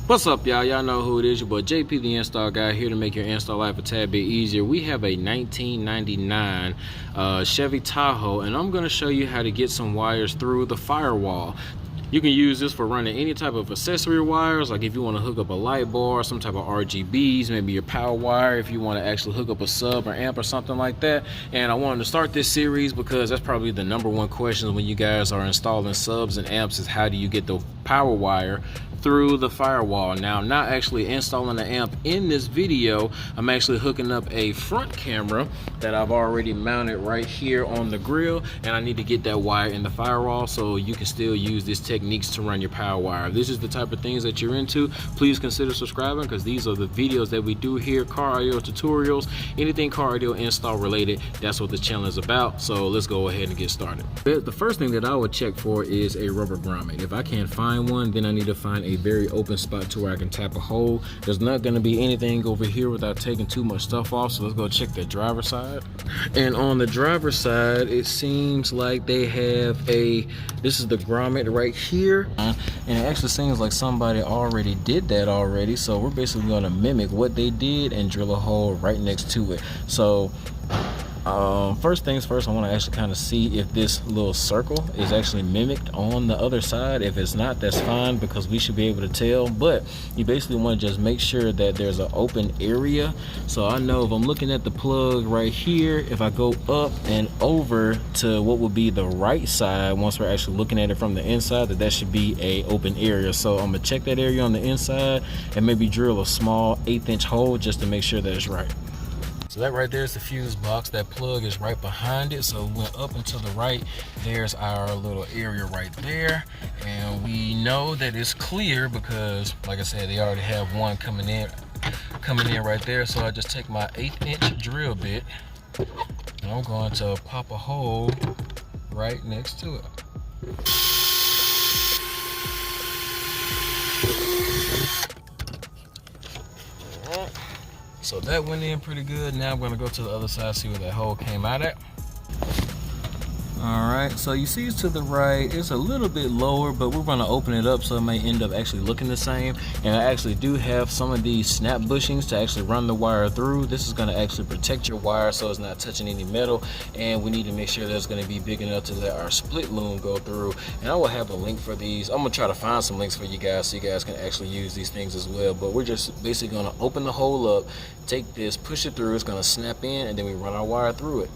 What's up, y'all? Y'all know who it is. Your boy JP the Install Guy, here to make your install life a tad bit easier. We have a 1999 Chevy Tahoe, and I'm going to show you how to get some wires through the firewall. You can use this for running any type of accessory wires, like if you want to hook up a light bar, some type of RGBs, maybe your power wire, if you want to actually hook up a sub or amp or something like that. And I wanted to start this series because that's probably the #1 question when you guys are installing subs and amps, is how do you get the power wire through the firewall. Now, I'm not actually installing the amp in this video. I'm actually hooking up a front camera that I've already mounted right here on the grill, and I need to get that wire in the firewall so you can still use these techniques to run your power wire. If this is the type of things that you're into, please consider subscribing, because these are the videos that we do here, car audio tutorials, anything car audio install related. That's what the channel is about. So let's go ahead and get started. The first thing that I would check for is a rubber grommet. If I can't find one, then I need to find a very open spot to where I can tap a hole. There's not going to be anything over here without taking too much stuff off, so let's go check the driver's side. And on the driver's side, it seems like they have this is the grommet right here, and it actually seems like somebody already did that already, so we're basically going to mimic what they did and drill a hole right next to it. So first things first, I want to actually kind of see if this little circle is actually mimicked on the other side. If it's not, that's fine, because we should be able to tell. But you basically want to just make sure that there's an open area. So I know if I'm looking at the plug right here, if I go up and over to what would be the right side, once we're actually looking at it from the inside, that should be a open area. So I'm gonna check that area on the inside and maybe drill a small 1/8" hole just to make sure that it's right. So that right there is the fuse box. That plug is right behind it. So we went up and to the right, there's our little area right there. And we know that it's clear because, like I said, they already have one coming in right there. So I just take my 1/8" drill bit and I'm going to pop a hole right next to it. So that went in pretty good. Now I'm gonna go to the other side, see where that hole came out at. All right, so you see it's to the right. It's a little bit lower, but we're gonna open it up so it may end up actually looking the same. And I actually do have some of these snap bushings to actually run the wire through. This is gonna actually protect your wire so it's not touching any metal. And we need to make sure that it's gonna be big enough to let our split loom go through. And I will have a link for these. I'm gonna try to find some links for you guys so you guys can actually use these things as well. But we're just basically gonna open the hole up, take this, push it through, it's gonna snap in, and then we run our wire through it.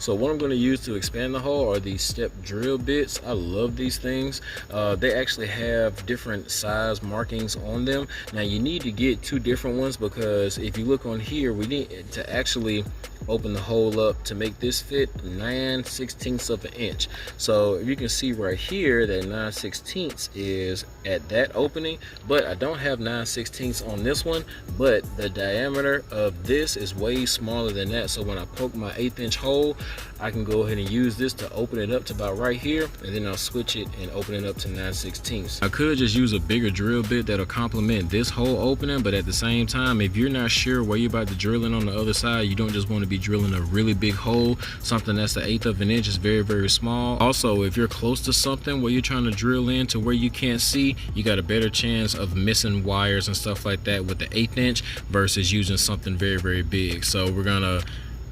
So what I'm going to use to expand the hole are these step drill bits. I love these things. They actually have different size markings on them. Now you need to get 2 different ones, because if you look on here, we need to actually open the hole up to make this fit 9/16 of an inch. So you can see right here that 9/16 is at that opening, but I don't have 9/16 on this one, but the diameter of this is way smaller than that. So when I poke my 1/8" hole, I can go ahead and use this to open it up to about right here, and then I'll switch it and open it up to 9/16. I could just use a bigger drill bit that'll complement this hole opening, but at the same time, if you're not sure where you're about to drill in on the other side, you don't just want to be drilling a really big hole. Something that's the 1/8 of an inch is very, very small. Also, if you're close to something where you're trying to drill in to where you can't see, you got a better chance of missing wires and stuff like that with the 1/8" versus using something very, very big. So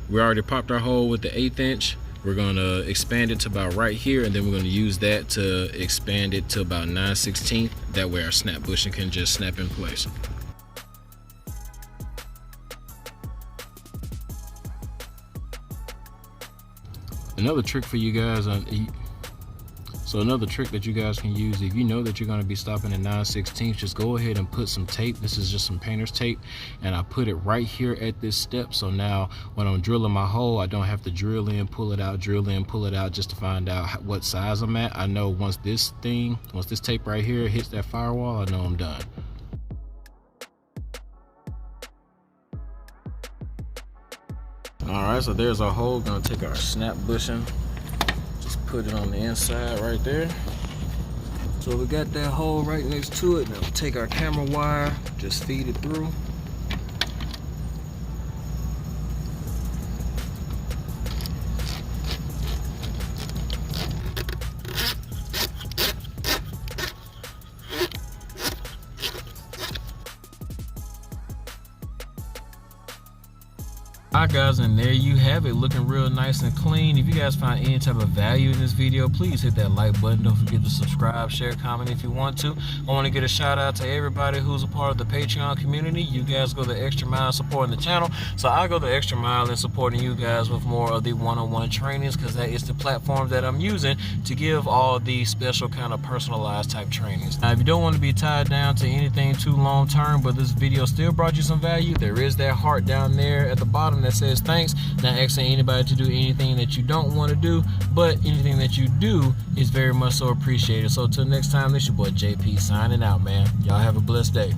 we already popped our hole with the 1/8". We're gonna expand it to about right here, and then we're gonna use that to expand it to about 9/16. That way our snap bushing can just snap in place. Another trick for you guys another trick that you guys can use, if you know that you're going to be stopping at 9/16, just go ahead and put some tape. This is just some painter's tape, and I put it right here at this step. So now when I'm drilling my hole, I don't have to drill in, pull it out, drill in, pull it out, just to find out what size I'm at. I know once this tape right here hits that firewall, I know I'm done. All right, so there's our hole. Gonna take our snap bushing, just put it on the inside right there. So we got that hole right next to it. Now we'll take our camera wire, just feed it through. Alright guys, and there you have it, looking real nice and clean. If you guys find any type of value in this video, please hit that like button. Don't forget to subscribe, share, comment if you want to. I want to get a shout out to everybody who's a part of the Patreon community. You guys go the extra mile supporting the channel, so I go the extra mile in supporting you guys with more of the one-on-one trainings, because that is the platform that I'm using to give all the special kind of personalized type trainings. Now if you don't want to be tied down to anything too long term, but this video still brought you some value, there is that heart down there at the bottom that says thanks. Not asking anybody to do anything that you don't want to do, but anything that you do is very much so appreciated. So till next time, this your boy JP signing out, man. Y'all have a blessed day.